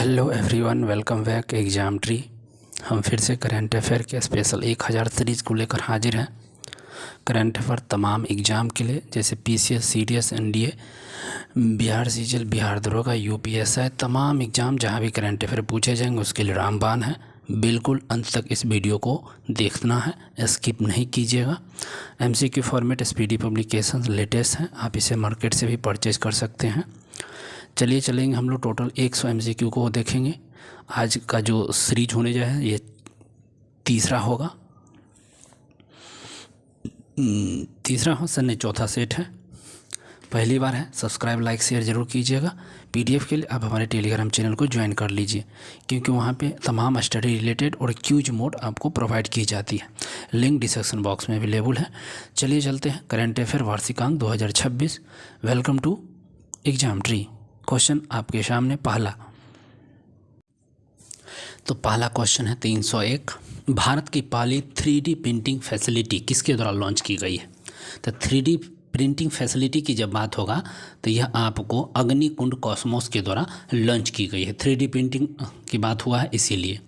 Hello everyone, welcome back exam tree. हम फिर से करंट अफेयर के स्पेशल 1000 सीरीज़ को लेकर हाजिर हैं। करंट अफेयर तमाम एग्ज़ाम के लिए, जैसे PCS, CDS, NDA, Bihar CGL, Bihar दरोगा, यूपीएसआई, तमाम एग्ज़ाम जहां भी करंट अफेयर पूछे जाएंगे उसके लिए रामबाण है। बिल्कुल अंत तक इस वीडियो को देखना है, स्किप नहीं कीजिएगा। MCQ format speedy publication latest हैं, आप इसे मार्केट से भी परचेज कर सकते हैं। चलिए चलेंगे हम लोग टोटल 100 एमसीक्यू को देखेंगे। आज का जो सीरीज होने जा है ये तीसरा होगा, तीसरा हो सर नहीं, चौथा सेट है। पहली बार है, सब्सक्राइब लाइक शेयर ज़रूर कीजिएगा। पीडीएफ के लिए आप हमारे टेलीग्राम चैनल को ज्वाइन कर लीजिए, क्योंकि वहाँ पे तमाम स्टडी रिलेटेड और क्यूज मोड आपको प्रोवाइड की जाती है। लिंक डिस्क्रिप्शन बॉक्स में अवेलेबल है। चलिए चलते हैं, करंट अफेयर वार्षिकांक 2026। Welcome to exam tree. Question आपके सामने पहला क्वेश्चन है 301। भारत की पहली 3D प्रिंटिंग फैसिलिटी किसके द्वारा लॉन्च की गई है? तो 3D प्रिंटिंग फैसिलिटी की जब बात होगा तो यह आपको अग्निकुंड कॉस्मोस के द्वारा लॉन्च की गई है। 3D प्रिंटिंग की बात हुआ है इसीलिए।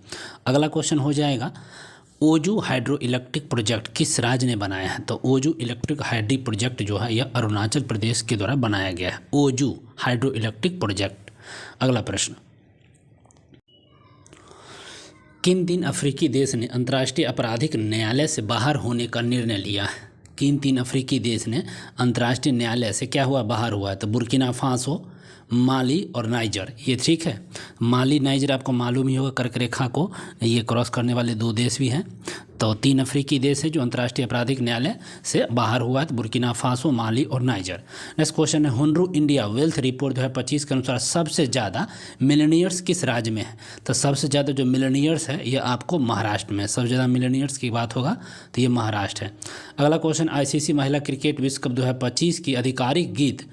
अगला क्वेश्चन हो जाएगा, ओजू हाइड्रो इलेक्ट्रिक प्रोजेक्ट किस राज्य ने बनाया है? तो ओजू इलेक्ट्रिक हाइड्रो प्रोजेक्ट जो है यह अरुणाचल प्रदेश के द्वारा बनाया गया है, ओजू हाइड्रो इलेक्ट्रिक प्रोजेक्ट। अगला प्रश्न, किन 3 अफ्रीकी देश ने अंतर्राष्ट्रीय आपराधिक न्यायालय से बाहर होने का निर्णय लिया है? किन 3 अफ्रीकी देश ने अंतर्राष्ट्रीय न्यायालय से क्या हुआ, बाहर हुआ है? तो बुर्किना फासो, माली और नाइजर। ये ठीक है, माली नाइजर आपको मालूम ही होगा, कर्क रेखा को ये क्रॉस करने वाले 2 देश भी हैं। तो 3 अफ्रीकी देश है जो अंतर्राष्ट्रीय आपराधिक न्यायालय से बाहर हुआ है, तो बुर्किना फासो, माली और नाइजर। नेक्स्ट क्वेश्चन है, हुनरू इंडिया वेल्थ रिपोर्ट 2025 के अनुसार सबसे ज़्यादा मिलेनियर्स किस राज्य में है? तो सबसे ज़्यादा जो मिलेनियर्स है ये आपको महाराष्ट्र में, सबसे ज़्यादा मिलेनियर्स की बात होगा तो ये महाराष्ट्र है। अगला क्वेश्चन, आईसीसी महिला क्रिकेट विश्व कप 2025 की आधिकारिक गीत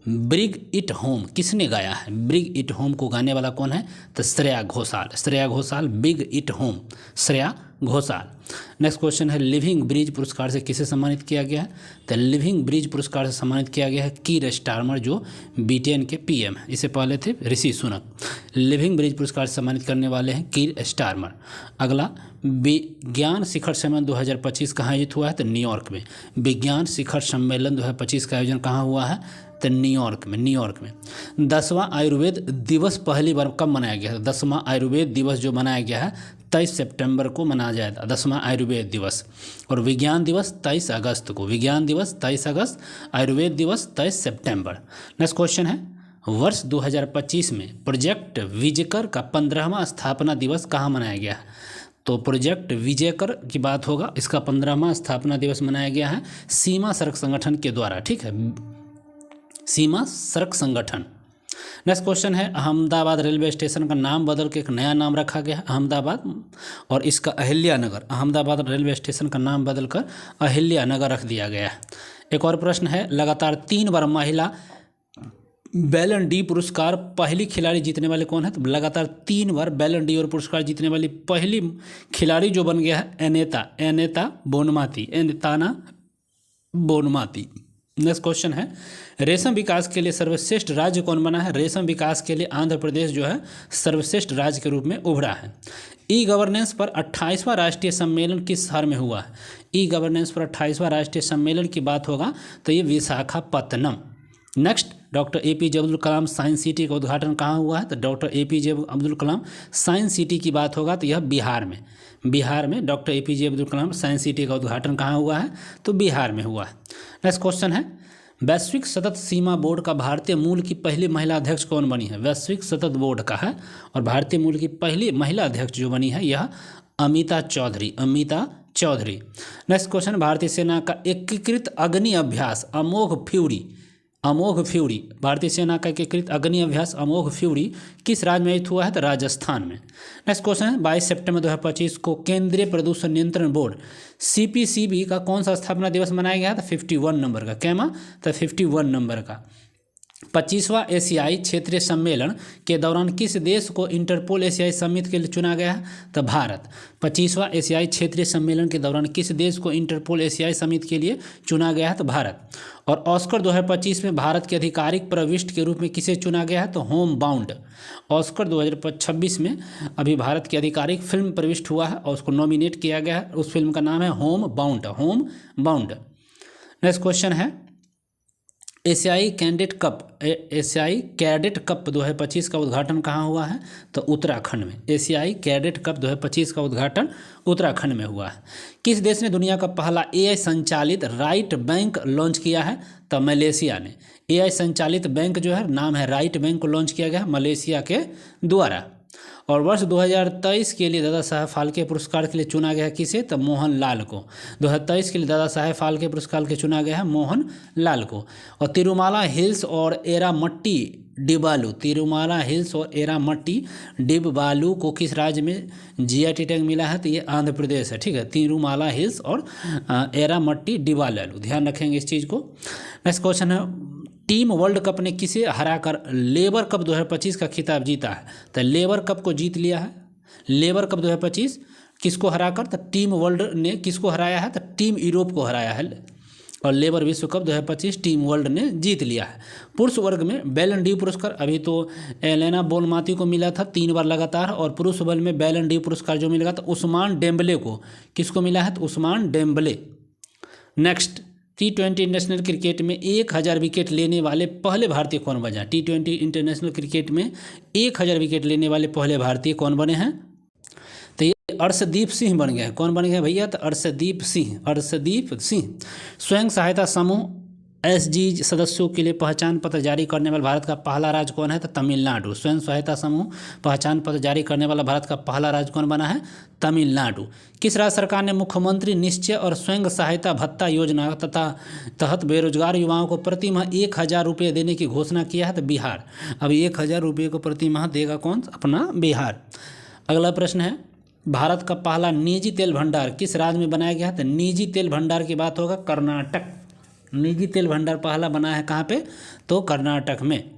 ब्रिग इट होम किसने गाया है? ब्रिग इट होम को गाने वाला कौन है? तो Shreya Ghoshal. Shreya Ghoshal, big it home, Shreya Ghoshal. Next question है, लिविंग ब्रिज पुरस्कार से किसे सम्मानित किया गया है? तो लिविंग ब्रिज पुरस्कार से सम्मानित किया गया है कीर स्टारमर, जो ब्रिटेन के पीएम है। इससे पहले थे ऋषि सुनक। लिविंग ब्रिज पुरस्कार से सम्मानित करने वाले हैं कीर स्टारमर। अगला, विज्ञान शिखर सम्मेलन 2025 कहाँ आयोजित हुआ है? तो न्यूयॉर्क में। विज्ञान शिखर सम्मेलन 2025 का आयोजन कहाँ हुआ है? तो न्यूयॉर्क में। 10वां आयुर्वेद दिवस पहली बार कब मनाया गया है? 10वां आयुर्वेद दिवस जो मनाया गया है 23 सितंबर को मनाया जाएगा, 10वां आयुर्वेद दिवस। और विज्ञान दिवस 23 अगस्त को, विज्ञान दिवस 23 अगस्त, आयुर्वेद दिवस 23 सितंबर। नेक्स्ट क्वेश्चन है, वर्ष 2025 में प्रोजेक्ट विजयकर का 15वां स्थापना दिवस कहाँ मनाया गया है? तो प्रोजेक्ट विजयकर की बात होगा, इसका 15वां स्थापना दिवस मनाया गया है सीमा सड़क संगठन के द्वारा। ठीक है, सीमा सड़क संगठन। नेक्स्ट क्वेश्चन है, अहमदाबाद रेलवे स्टेशन का नाम बदल के एक नया नाम रखा गया है अहमदाबाद, और इसका अहिल्यानगर, अहमदाबाद रेलवे स्टेशन का नाम बदलकर अहिल्यानगर रख दिया गया है। एक और प्रश्न है, लगातार 3 बार महिला बैलन डी पुरस्कार पहली खिलाड़ी जीतने वाले कौन है? तो लगातार 3 बार बैलन डी और पुरस्कार जीतने वाली पहली खिलाड़ी जो बन गया है एनेता बोनमाती। नेक्स्ट क्वेश्चन है, रेशम विकास के लिए सर्वश्रेष्ठ राज्य कौन बना है? रेशम विकास के लिए आंध्र प्रदेश जो है सर्वश्रेष्ठ राज्य के रूप में उभरा है। ई गवर्नेंस पर 28वां राष्ट्रीय सम्मेलन किस शहर में हुआ है? ई गवर्नेंस पर 28वां राष्ट्रीय सम्मेलन की बात होगा तो ये Visakhapatnam. Next, doctor APJ Abdul Kalam science city का उद्घाटन कहाँ हुआ है? तो doctor APJ Abdul Kalam science city की बात होगा तो यह बिहार में doctor APJ Abdul Kalam science city का उद्घाटन कहाँ हुआ है? तो बिहार में हुआ है। नेक्स्ट क्वेश्चन है, वैश्विक सतत सीमा बोर्ड का भारतीय मूल की पहली महिला अध्यक्ष कौन बनी है? वैश्विक सतत बोर्ड का है और भारतीय मूल की पहली महिला अध्यक्ष जो बनी है यह अमिता चौधरी। नेक्स्ट क्वेश्चन, भारतीय सेना का एकीकृत अग्नि अभ्यास अमोघ फ्यूरी, भारतीय सेना का एकीकृत अग्नि अभ्यास अमोघ फ्यूरी किस राज्य में आयोजित हुआ है? तो राजस्थान में। नेक्स्ट क्वेश्चन है, 22 सितंबर 2025 को केंद्रीय प्रदूषण नियंत्रण बोर्ड CPCB का कौन सा स्थापना दिवस मनाया गया था? 51 नंबर का। कैमा? तो 51 नंबर का। 25वां एशियाई क्षेत्रीय सम्मेलन के दौरान किस देश को इंटरपोल एशियाई समिति के लिए चुना गया है? तो भारत। 25वां एशियाई क्षेत्रीय सम्मेलन के दौरान किस देश को इंटरपोल एशियाई समिति के लिए चुना गया है? तो भारत। और ऑस्कर 2025 में भारत के आधिकारिक प्रविष्ट के रूप में किसे चुना गया है? तो होम बाउंड। ऑस्कर 2026 में अभी भारत की आधिकारिक फिल्म प्रविष्ट हुआ है और उसको नॉमिनेट किया गया है। उस फिल्म का नाम है home bound. Home bound. Next question है, एशियाई कैडेट कप 2025 का उद्घाटन कहाँ हुआ है? तो उत्तराखंड में। एशियाई कैडेट कप 2025 का उद्घाटन उत्तराखंड में हुआ है। किस देश ने दुनिया का पहला एआई संचालित राइट बैंक लॉन्च किया है? तो मलेशिया ने। एआई संचालित बैंक जो है नाम है राइट बैंक को लॉन्च किया गया मलेशिया के द्वारा। और वर्ष 2023 के लिए दादा साहेब फाल्के पुरस्कार के लिए चुना गया किसे? तो मोहन लाल को। 2023 के लिए दादा साहेब फाल्के पुरस्कार के लिए चुना गया है मोहन लाल को। और तिरुमाला हिल्स और एरामट्टी डिबालू, तिरुमाला हिल्स और एरामट्टी डिबालू को किस राज्य में जीआई टैग मिला है? तो ये आंध्र प्रदेश है। ठीक है, तिरुमाला हिल्स और एरामट्टी डिबालू, ध्यान रखेंगे इस चीज़ को। नेक्स्ट क्वेश्चन है, टीम वर्ल्ड कप ने किसे हराकर लेबर कप 2025 का खिताब जीता है? तो लेबर कप को जीत लिया है। लेबर कप 2025 किसको हराकर? तो टीम वर्ल्ड ने किसको हराया है? तो टीम यूरोप को हराया है। और लेबर विश्व कप 2025 टीम वर्ल्ड ने जीत लिया है। पुरुष वर्ग में बैलन डी पुरस्कार अभी तो एलेना बोलमाती को मिला था 3 बार लगातार। और पुरुष वर्ग में बैलन डी पुरस्कार जो मिलेगा तो उस्मान डेम्बले को। किसको मिला है? तो Usman Dembele. Next, T20 international cricket में 1000 विकेट लेने वाले पहले भारतीय कौन बने? T20 इंटरनेशनल क्रिकेट में 1000 विकेट लेने वाले पहले भारतीय कौन बने हैं? तो ये अर्शदीप सिंह बन गए। कौन बन गए भैया? तो अर्शदीप सिंह। अर्शदीप सिंह। स्वयं सहायता समूह SG सदस्यों के लिए पहचान पत्र जारी करने वाला भारत का पहला राज्य कौन है? तो तमिलनाडु। स्वयं सहायता समूह पहचान पत्र जारी करने वाला भारत का पहला राज्य कौन बना है? तमिलनाडु। किस राज्य सरकार ने मुख्यमंत्री निश्चय और स्वयं सहायता भत्ता योजना तथा तहत बेरोजगार युवाओं को प्रति माह 1000 रुपये देने की घोषणा किया है? तो बिहार। अब 1000 रुपये को प्रति माह देगा कौन? अपना बिहार। अगला प्रश्न है, भारत का पहला निजी तेल भंडार किस राज्य में बनाया गया है? तो निजी तेल भंडार की बात होगा कर्नाटक। निजी तेल भंडार पहला बना है कहाँ पे? तो कर्नाटक में।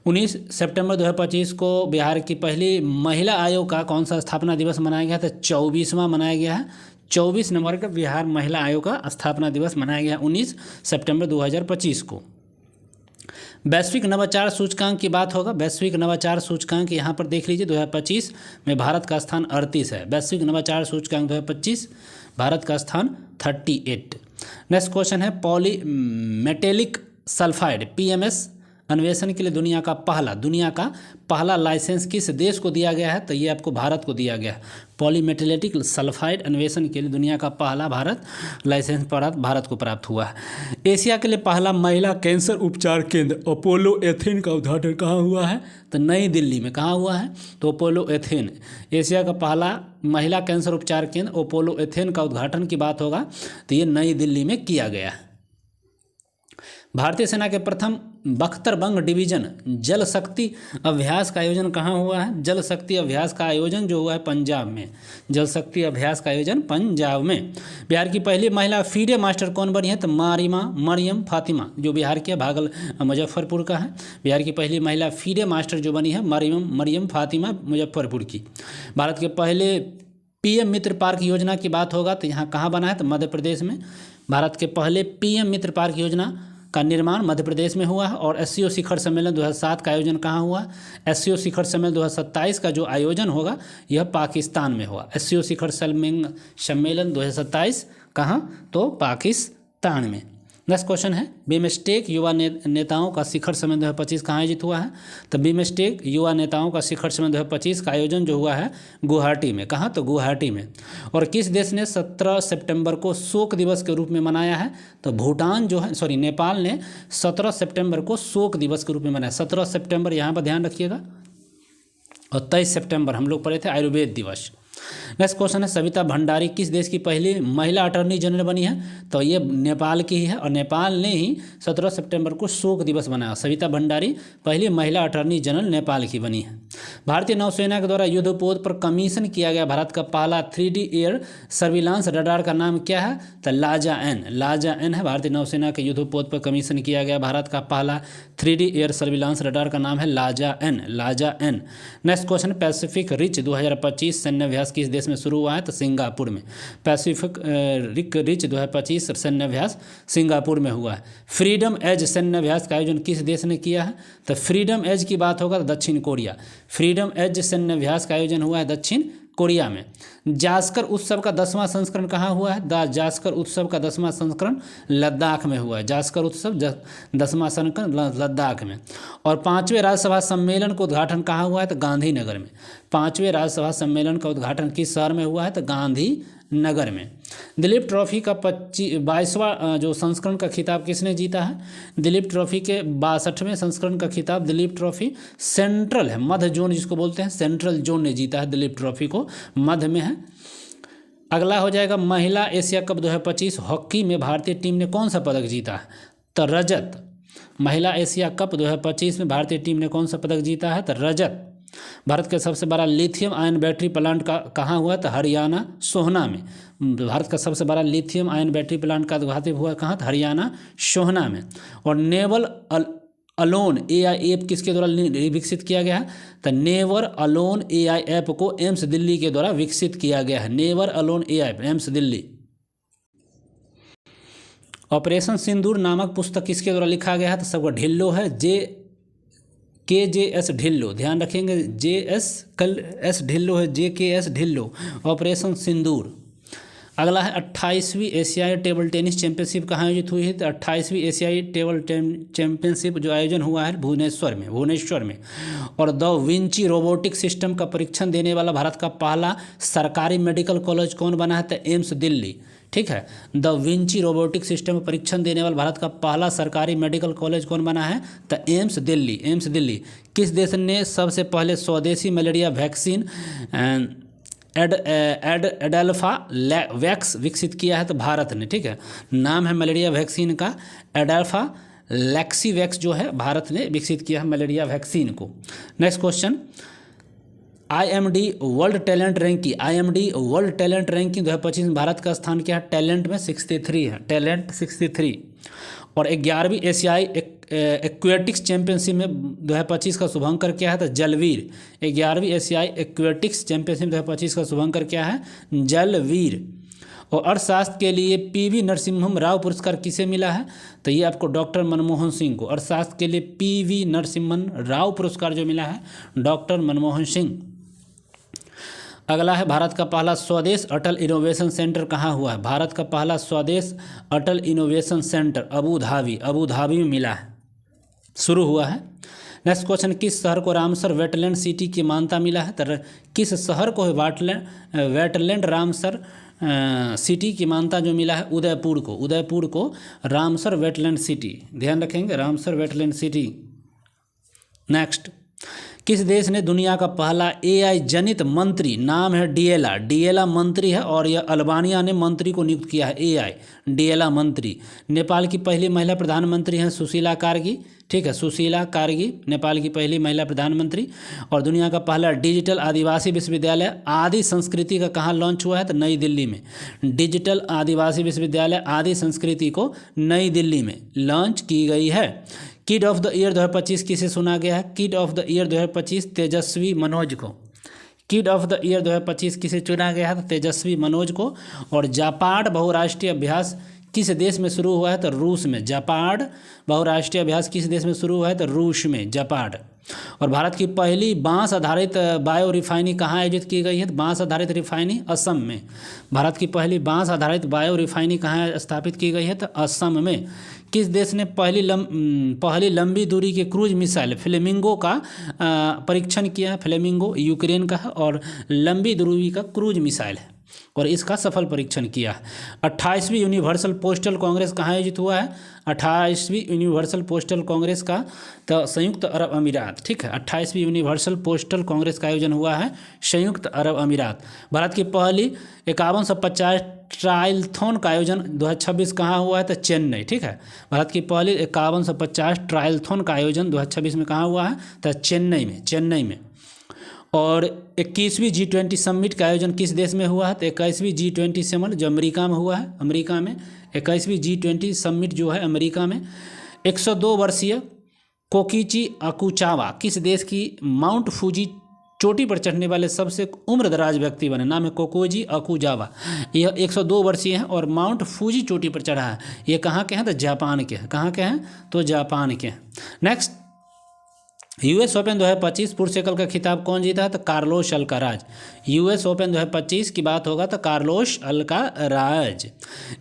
19 सितंबर 2025 को बिहार की पहली महिला आयोग का कौन सा स्थापना दिवस मनाया गया? तो 24वां मनाया गया है। 24 नवंबर का बिहार महिला आयोग का स्थापना दिवस मनाया गया 19 सितंबर 2025 को। वैश्विक नवाचार सूचकांक की बात होगा। वैश्विक नवाचार सूचकांक यहाँ पर देख लीजिए 2025 में भारत का स्थान 38 है। वैश्विक नवाचार सूचकांक 2025 भारत का स्थान 38। नेक्स्ट क्वेश्चन है, पॉली मेटेलिक सल्फाइड PMS अन्वेषण के लिए दुनिया का पहला लाइसेंस किस देश को दिया गया है? तो ये आपको भारत को दिया गया है। पॉलीमेटेलिक सल्फाइड अन्वेषण के लिए दुनिया का पहला लाइसेंस भारत को प्राप्त हुआ है। एशिया के लिए पहला महिला कैंसर उपचार केंद्र अपोलो एथेन का उद्घाटन कहाँ हुआ है? तो नई दिल्ली में। कहाँ हुआ है? तो अपोलो एथेन। एशिया का पहला महिला कैंसर उपचार केंद्र अपोलो एथेन का उद्घाटन की बात होगा तो ये नई दिल्ली में किया गया है। भारतीय सेना के प्रथम बख्तरबंग डिवीजन जल शक्ति अभ्यास का आयोजन कहाँ हुआ है? जल शक्ति अभ्यास का आयोजन जो हुआ है पंजाब में। जल शक्ति अभ्यास का आयोजन पंजाब में। बिहार की पहली महिला फीडे मास्टर कौन बनी है? तो मरियम फातिमा, जो बिहार के मुजफ्फरपुर का है। बिहार की पहली महिला फीडे मास्टर जो बनी है मरियम फातिमा मुजफ्फरपुर की। भारत के पहले PM मित्र पार्क योजना की बात होगा तो यहाँ कहाँ बना है? तो मध्य प्रदेश में। भारत के पहले PM मित्र पार्क योजना का निर्माण मध्य प्रदेश में हुआ है। और SCO शिखर सम्मेलन 2007 का आयोजन कहाँ हुआ? SCO शिखर सम्मेलन 2027 का जो आयोजन होगा यह पाकिस्तान में हुआ। SCO शिखर सम्मेलन 2027 कहाँ? तो पाकिस्तान में। नेक्स्ट क्वेश्चन है, बिमस्टेक युवा नेताओं का शिखर सम्मेलन 2025 कहाँ आयोजित हुआ है? तो बिमस्टेक युवा नेताओं का शिखर सम्मेलन 2025 का आयोजन जो हुआ है गुवाहाटी में। कहाँ? तो गुवाहाटी में। और किस देश ने 17 सितंबर को शोक दिवस के रूप में मनाया है? तो भूटान जो है नेपाल ने 17 सितंबर को शोक दिवस के रूप में मनाया। 17 सितंबर यहाँ पर ध्यान रखिएगा। और 23 सितंबर हम लोग पढ़े थे आयुर्वेद दिवस। नेक्स्ट क्वेश्चन है सविता भंडारी किस देश की पहली महिला अटॉर्नी जनरल बनी है? तो ये नेपाल की ही है और नेपाल ने ही 17 सितंबर को शोक दिवस मनाया। सविता भंडारी पहली महिला अटॉर्नी जनरल नेपाल की बनी है। भारतीय नौसेना के द्वारा युद्धपोत पर कमीशन किया गया भारत का पहला 3D एयर सर्विलांस रडार का नाम क्या है? तो लाजा एन है। भारतीय नौसेना के युद्धपोत पर कमीशन किया गया भारत का पहला 3D एयर सर्विलांस रडार का नाम है लाजा एन। नेक्स्ट क्वेश्चन पैसिफिक रिच 2025 सैन्य अभ्यास किस देश में शुरू हुआ है? तो सिंगापुर में। पैसिफिक रिच 2025 सैन्य अभ्यास सिंगापुर में हुआ है। फ्रीडम एज सैन्य अभ्यास का आयोजन किस देश ने किया है? तो फ्रीडम एज की बात होगा तो दक्षिण कोरिया। फ्रीडम एज सैन्य अभ्यास का आयोजन हुआ है दक्षिण कोरिया में। जास्कर उत्सव का 10वां संस्करण कहाँ हुआ है? जास्कर उत्सव का 10वां संस्करण लद्दाख में हुआ है। जास्कर उत्सव 10वां संस्करण लद्दाख में। और 5वें राज्यसभा सम्मेलन का उद्घाटन कहाँ हुआ है? तो गांधीनगर में। 5वें राज्यसभा सम्मेलन का उद्घाटन किस शहर में हुआ है? तो गांधीनगर में। दिलीप ट्रॉफी का 22वां जो संस्करण का खिताब किसने जीता है? दिलीप ट्रॉफी के 62वें संस्करण का खिताब दिलीप ट्रॉफी सेंट्रल है, मध्य जोन जिसको बोलते हैं, सेंट्रल जोन ने जीता है दिलीप ट्रॉफी को, मध्य में है। अगला हो जाएगा महिला एशिया कप 2025 हॉकी में भारतीय टीम ने कौन सा पदक जीता है? तो रजत। महिला एशिया कप 2025 में भारतीय टीम ने कौन सा पदक जीता है? तो रजत। भारत का सबसे बड़ा लिथियम आयन बैटरी प्लांट का कहाँ हुआ? तो हरियाणा सोहना में। भारत का सबसे बड़ा लिथियम आयन बैटरी प्लांट का उद्घाटन हुआ कहाँ? तो हरियाणा सोहना में। और नेवल अलोन AI ऐप किसके द्वारा विकसित किया गया है? तो नेवर अलोन AI ऐप को एम्स दिल्ली के द्वारा विकसित किया गया है। Never alone AI AIIMS Delhi. Operation Sindoor नामक पुस्तक किसके द्वारा लिखा गया है? तो सबको ढिल्लो है, JS ढिल्लो, ध्यान रखेंगे JS ढिल्लो है, JKS ढिल्लो। ऑपरेशन सिंदूर। अगला है 28वीं एशियाई टेबल टेनिस चैंपियनशिप कहाँ आयोजित हुई है? तो 28वीं एशियाई टेबल चैंपियनशिप जो आयोजन हुआ है भुवनेश्वर में। और द विंची रोबोटिक सिस्टम का परीक्षण देने वाला भारत का पहला सरकारी मेडिकल कॉलेज कौन बना है? तो एम्स दिल्ली। ठीक है, द विंची रोबोटिक सिस्टम परीक्षण देने वाला भारत का पहला सरकारी मेडिकल कॉलेज कौन बना है? तो एम्स दिल्ली। किस देश ने सबसे पहले स्वदेशी मलेरिया वैक्सीन एडेल्फा वैक्स विकसित किया है? तो भारत ने। ठीक है, नाम है मलेरिया वैक्सीन का एडेल्फा लैक्सीवैक्स जो है भारत ने विकसित किया है मलेरिया वैक्सीन को। Next question IMD world talent ranking 2025 में भारत का स्थान क्या है? टैलेंट में 63 है, टैलेंट 63। और 11वीं एशियाई एक्वेटिक्स चैंपियनशिप में 2025 का शुभंकर क्या है? तो जलवीर। 11वीं एशियाई एक्वेटिक्स चैंपियनशिप 2025 का शुभंकर क्या है? जलवीर। और अर्थशास्त्र के लिए PV नरसिम्हम राव पुरस्कार किसे मिला है? तो ये आपको डॉक्टर मनमोहन सिंह को। अर्थशास्त्र के लिए PV नरसिम्हम राव पुरस्कार जो मिला है डॉक्टर मनमोहन सिंह। अगला है भारत का पहला स्वदेश अटल इनोवेशन सेंटर कहाँ हुआ है? भारत का पहला स्वदेश अटल इनोवेशन सेंटर अबू धाबी में मिला है, शुरू हुआ है। नेक्स्ट क्वेश्चन किस शहर को रामसर वेटलैंड सिटी की मान्यता मिला है? तो किस शहर को वेटलैंड रामसर सिटी की मान्यता जो मिला है? उदयपुर को रामसर वेटलैंड सिटी, ध्यान रखेंगे, रामसर वेटलैंड सिटी। नेक्स्ट किस देश ने दुनिया का पहला AI जनित मंत्री, नाम है डिएला मंत्री है और यह अल्बानिया ने मंत्री को नियुक्त किया है AI डिएला मंत्री। नेपाल की पहली महिला प्रधानमंत्री हैं सुशीला कार्गी। ठीक है, सुशीला कार्गी नेपाल की पहली महिला प्रधानमंत्री। और दुनिया का पहला डिजिटल आदिवासी विश्वविद्यालय आदि संस्कृति का कहाँ लॉन्च हुआ है? तो नई दिल्ली में। डिजिटल आदिवासी विश्वविद्यालय आदि संस्कृति को नई दिल्ली में लॉन्च की गई है। किड ऑफ द ईयर 2025 किसे चुना गया है? किड ऑफ द ईयर 2025 तेजस्वी मनोज को। किड ऑफ द ईयर 2025 किसे चुना गया है? तो तेजस्वी मनोज को। और जापाड़ बहुराष्ट्रीय अभ्यास किस देश में शुरू हुआ है? तो रूस में। जापाड़ बहुराष्ट्रीय अभ्यास किस देश में शुरू हुआ है? तो रूस में, जापाड़। और भारत की पहली बांस आधारित बायो रिफाइनरी कहाँ आयोजित की गई है? बांस आधारित रिफाइनरी असम में। भारत की पहली बांस आधारित बायो रिफाइनरी कहाँ स्थापित की गई है? तो असम में। किस देश ने पहली लंबी दूरी के क्रूज मिसाइल फ्लेमिंगो का परीक्षण किया है? फ्लेमिंगो यूक्रेन का है और लंबी दूरी का क्रूज मिसाइल है। और इसका सफल परीक्षण किया है। 28वीं यूनिवर्सल पोस्टल कांग्रेस कहाँ आयोजित हुआ है? 28वीं यूनिवर्सल पोस्टल कांग्रेस का तो संयुक्त अरब अमीरात, ठीक है। 28वीं यूनिवर्सल पोस्टल कांग्रेस का आयोजन हुआ है संयुक्त अरब अमीरात। भारत की पहली 5150 ट्रायलथॉन का आयोजन 2026 कहाँ हुआ है? तो चेन्नई, ठीक है। भारत की पहली 5150 ट्रायलथॉन का आयोजन 2026 में कहाँ हुआ है? तो चेन्नई में। और 21वीं G20 समिट का आयोजन किस देश में हुआ है? तो 21वीं G20 समिट जो अमेरिका में हुआ है, अमेरिका में 21वीं G20 समिट जो है अमेरिका में। 102 वर्षीय कोकिची अकुचावा किस देश की माउंट फूजी चोटी पर चढ़ने वाले सबसे उम्रदराज व्यक्ति बने? नाम है कोकोजी अकुजावा। यह 102 वर्षीय हैं और माउंट फूजी चोटी पर चढ़ा है। ये कहाँ के हैं? तो जापान के हैं। कहाँ के हैं? तो जापान के हैं। नेक्स्ट, US ओपन 2025 पुरुष एकल का खिताब कौन जीता है? तो कार्लोस अल्काराज। US ओपन 2025 की बात होगा तो Carlos Alcaraz.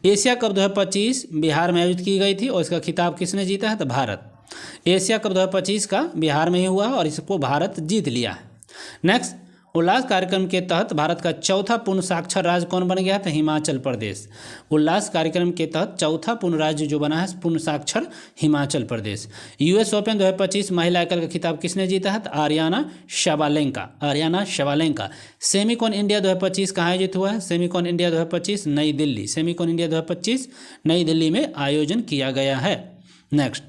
Asia cup 2025 Bihar में आयोजित की गई थी और इसका खिताब किसने जीता है? तो भारत। एशिया कप 2025 का बिहार में ही हुआ और इसको भारत जीत लिया है। नेक्स्ट, उल्लास कार्यक्रम के तहत भारत का चौथा पूर्ण साक्षर राज्य कौन बन गया? तो हिमाचल प्रदेश। उल्लास कार्यक्रम के तहत चौथा पूर्ण राज्य जो बना है पूर्ण साक्षर हिमाचल प्रदेश। US ओपन 2025 महिला एकल का खिताब किसने जीता है? तो आर्याना शबालेंका। सेमिकॉन इंडिया 2025 कहाँ आयोजित हुआ है? सेमिकॉन इंडिया 2025 नई दिल्ली। सेमिकॉन इंडिया 2025 नई दिल्ली में आयोजन किया गया है। नेक्स्ट,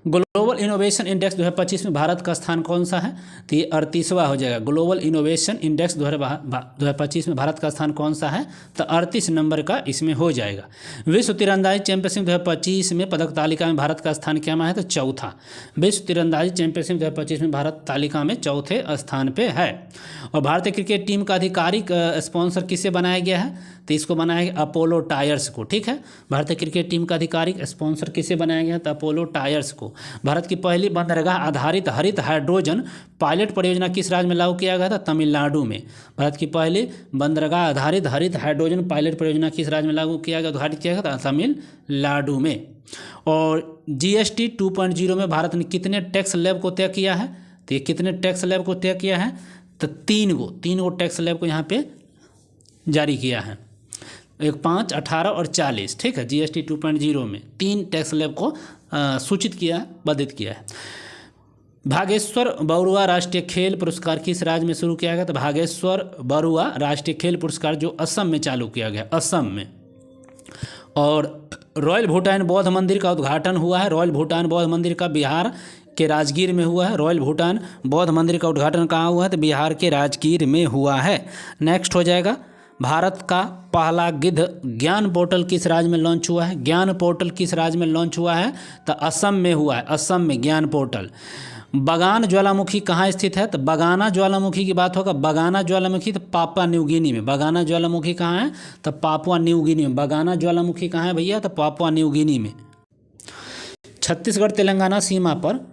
ग्लोबल इनोवेशन इंडेक्स 2025 में भारत का स्थान कौन सा है? तो ये 38वां हो जाएगा। ग्लोबल इनोवेशन इंडेक्स 2025 में भारत का स्थान कौन सा है? तो 38 नंबर का इसमें हो जाएगा। विश्व तीरंदाजी चैंपियनशिप 2025 में पदक तालिका में भारत का स्थान क्या है? तो चौथा। विश्व तीरंदाजी चैंपियनशिप 2025 में भारत तालिका में चौथे स्थान पे है। और भारतीय क्रिकेट टीम का आधिकारिक स्पॉन्सर किसे बनाया गया है? तो इसको बनाया गया अपोलो टायर्स को, ठीक है। भारतीय क्रिकेट टीम का आधिकारिक स्पॉन्सर किसे बनाया गया? तो अपोलो टायर्स को। भारत की पहली बंदरगाह आधारित हरित हाइड्रोजन पायलट परियोजना किस राज्य में लागू किया गया था? तमिलनाडु में। भारत की पहली बंदरगाह आधारित हरित हाइड्रोजन पायलट परियोजना किस राज्य में लागू किया गया, उद्घाटित किया गया था? तमिलनाडु में। और GST 2.0 में भारत ने कितने टैक्स स्लैब को तय किया है? तो ये कितने टैक्स स्लैब को तय किया है? तो तीन गो टैक्स स्लैब को यहाँ पे जारी किया है। 5, 18 और 40, ठीक है। GST 2.0 में 3 टैक्स स्लैब को सूचित किया, वर्धित किया है। भागेश्वर बरुआ राष्ट्रीय खेल पुरस्कार किस राज्य में शुरू किया गया? तो भागेश्वर बरुआ राष्ट्रीय खेल पुरस्कार जो असम में चालू किया गया, असम में। और रॉयल भूटान बौद्ध मंदिर का उद्घाटन हुआ है। रॉयल भूटान बौद्ध मंदिर का बिहार के राजगीर में हुआ है। रॉयल भूटान बौद्ध मंदिर का उद्घाटन कहाँ हुआ है? तो बिहार के राजगीर में हुआ है। नेक्स्ट हो जाएगा, भारत का पहला गिद्ध ज्ञान पोर्टल किस राज्य में लॉन्च हुआ है? ज्ञान पोर्टल किस राज्य में लॉन्च हुआ है? तो असम में हुआ है, असम में ज्ञान पोर्टल। बगान ज्वालामुखी कहाँ स्थित है? तो बगाना ज्वालामुखी की बात होगा। बगाना ज्वालामुखी तो पापुआ न्यू गिनी में। बगाना ज्वालामुखी कहाँ है? तो पापुआ न्यू गिनी में। बगाना ज्वालामुखी कहाँ है भैया? तो पापुआ न्यू गिनी में। छत्तीसगढ़ तेलंगाना सीमा पर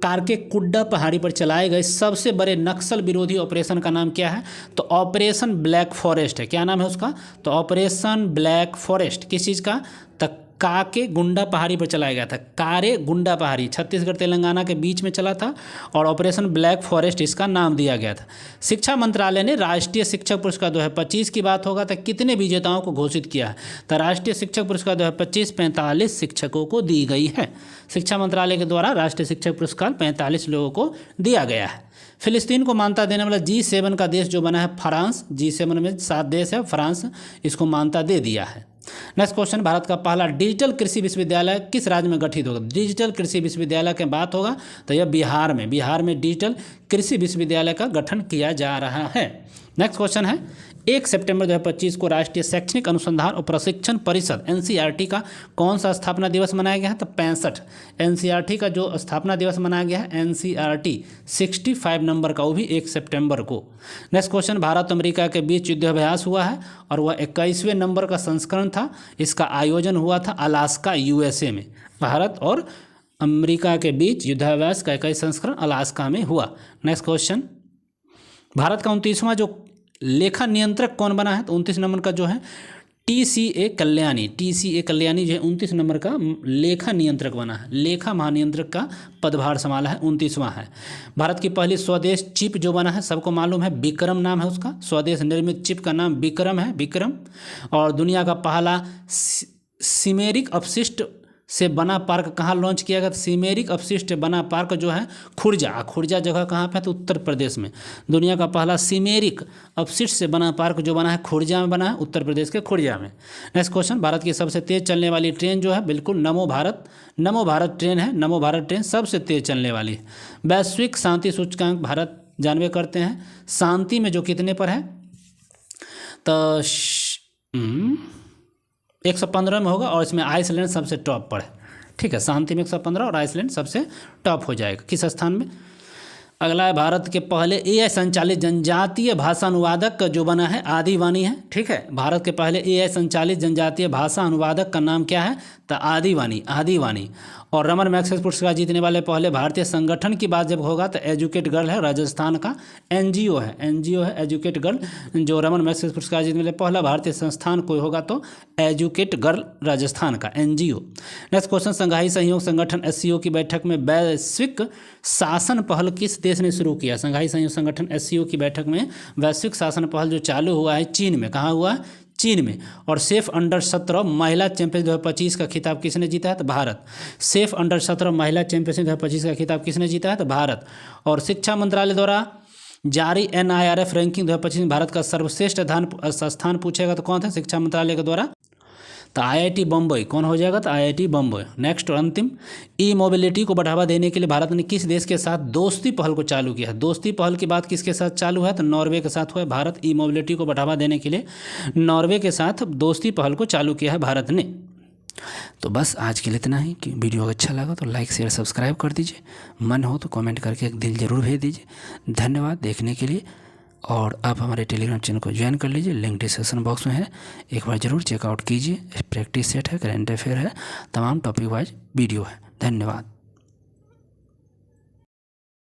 कारके कुड्डा पहाड़ी पर चलाए गए सबसे बड़े नक्सल विरोधी ऑपरेशन का नाम क्या है? तो ऑपरेशन ब्लैक फॉरेस्ट है। क्या नाम है उसका? तो ऑपरेशन ब्लैक फॉरेस्ट। किस चीज़ का? तो काके गुंडा पहाड़ी पर चलाया गया था। कारे गुंडा पहाड़ी छत्तीसगढ़ तेलंगाना के बीच में चला था और ऑपरेशन ब्लैक फॉरेस्ट इसका नाम दिया गया था। शिक्षा मंत्रालय ने राष्ट्रीय शिक्षक पुरस्कार 2025 की बात होगा तो कितने विजेताओं को घोषित किया है? तो राष्ट्रीय शिक्षक पुरस्कार 2025 45 शिक्षकों को दी गई है। शिक्षा मंत्रालय के द्वारा राष्ट्रीय शिक्षक पुरस्कार 45 लोगों को दिया गया है। फिलिस्तीन को मान्यता देने वाला G7 का देश जो बना है फ्रांस। G7 में 7 देश है, फ्रांस इसको मान्यता दे दिया है। नेक्स्ट क्वेश्चन, भारत का पहला डिजिटल कृषि विश्वविद्यालय किस राज्य में गठित होगा? डिजिटल कृषि विश्वविद्यालय की बात होगा तो यह बिहार में डिजिटल कृषि विश्वविद्यालय का गठन किया जा रहा है। नेक्स्ट क्वेश्चन है, 1 सितंबर 2025 को राष्ट्रीय शैक्षणिक अनुसंधान और प्रशिक्षण परिषद NCERT का कौन सा स्थापना दिवस मनाया गया है? तो 65। NCERT का जो स्थापना दिवस मनाया गया है NCERT 65 नंबर का, वो भी 1 सितंबर को। नेक्स्ट क्वेश्चन, भारत अमेरिका के बीच युद्धाभ्यास हुआ है और वह 21वें नंबर का संस्करण था। इसका आयोजन हुआ था अलास्का USA में। भारत और अमेरिका के बीच युद्धाभ्यास का 21 संस्करण अलास्का में हुआ। नेक्स्ट क्वेश्चन, भारत का 29वां जो लेखा नियंत्रक कौन बना है? तो 29 नंबर का जो है TCA कल्याणी, TCA कल्याणी जो है 29 नंबर का लेखा नियंत्रक बना है, लेखा महानियंत्रक का पदभार संभाला है, 29वां है। भारत की पहली स्वदेश चिप जो बना है सबको मालूम है, विक्रम नाम है उसका, स्वदेश निर्मित चिप का नाम विक्रम है, विक्रम। और दुनिया का पहला सिमेरिक अपशिष्ट से बना पार्क कहाँ लॉन्च किया गया? तो सिमेरिक अपशिष्ट बना पार्क जो है खुर्जा, खुर्जा जगह कहाँ पे है? तो उत्तर प्रदेश में। दुनिया का पहला सिमेरिक अपशिष्ट से बना पार्क जो बना है खुर्जा में बना है, उत्तर प्रदेश के खुर्जा में। नेक्स्ट क्वेश्चन, भारत की सबसे तेज चलने वाली ट्रेन जो है, बिल्कुल नमो भारत ट्रेन है, नमो भारत ट्रेन सबसे तेज चलने वाली है। वैश्विक शांति सूचकांक भारत जानवे करते हैं, शांति में जो कितने पर है? तो 115 में होगा, और इसमें आइसलैंड सबसे टॉप पर है। ठीक है, शांति में 115 और आइसलैंड सबसे टॉप हो जाएगा। किस स्थान में? अगला है, भारत के पहले AI संचालित जनजातीय भाषा अनुवादक का जो बना है आदिवाणी है। ठीक है, भारत के पहले AI संचालित जनजातीय भाषा अनुवादक का नाम क्या है? तो आदिवाणी। और रमन मैग्सेसे पुरस्कार जीतने वाले पहले भारतीय संगठन की बात जब होगा तो एजुकेट गर्ल है, राजस्थान का NGO है एजुकेट गर्ल, जो रमन मैग्सेसे पुरस्कार जीतने वाले पहला भारतीय संस्थान कोई होगा तो एजुकेट गर्ल राजस्थान का NGO। नेक्स्ट क्वेश्चन, संघाई सहयोग संगठन SCO की बैठक में वैश्विक शासन पहल किस देश ने शुरू किया? संघाई सहयोग संगठन SCO की बैठक में वैश्विक शासन पहल जो चालू हुआ है चीन में। कहाँ हुआ? चीन में। और सेफ अंडर 17 महिला चैंपियनशिप 2025 का खिताब किसने जीता है? तो भारत। सेफ अंडर 17 महिला चैंपियनशिप 2025 का खिताब किसने जीता है? तो भारत। और शिक्षा मंत्रालय द्वारा जारी NIRF रैंकिंग 2025 में भारत का सर्वश्रेष्ठ स्थान पूछेगा तो कौन था? शिक्षा मंत्रालय के द्वारा तो IIT बम्बई। कौन हो जाएगा? तो IIT बम्बई। नेक्स्ट और अंतिम, ई मोबिलिटी को बढ़ावा देने के लिए भारत ने किस देश के साथ दोस्ती पहल को चालू किया है? दोस्ती पहल की बात किसके साथ चालू है? तो नॉर्वे के साथ हुआ है। भारत ई मोबिलिटी को बढ़ावा देने के लिए नॉर्वे के साथ दोस्ती पहल को चालू किया है भारत ने। तो बस आज के लिए इतना ही। कि वीडियो अच्छा लगा तो लाइक शेयर सब्सक्राइब कर दीजिए, मन हो तो कमेंट करके एक दिल जरूर भेज दीजिए। धन्यवाद देखने के लिए, और आप हमारे टेलीग्राम चैनल को ज्वाइन कर लीजिए, लिंक डिस्क्रिप्शन बॉक्स में है, एक बार ज़रूर चेकआउट कीजिए। प्रैक्टिस सेट है, करेंट अफेयर है, तमाम टॉपिक वाइज वीडियो है। धन्यवाद।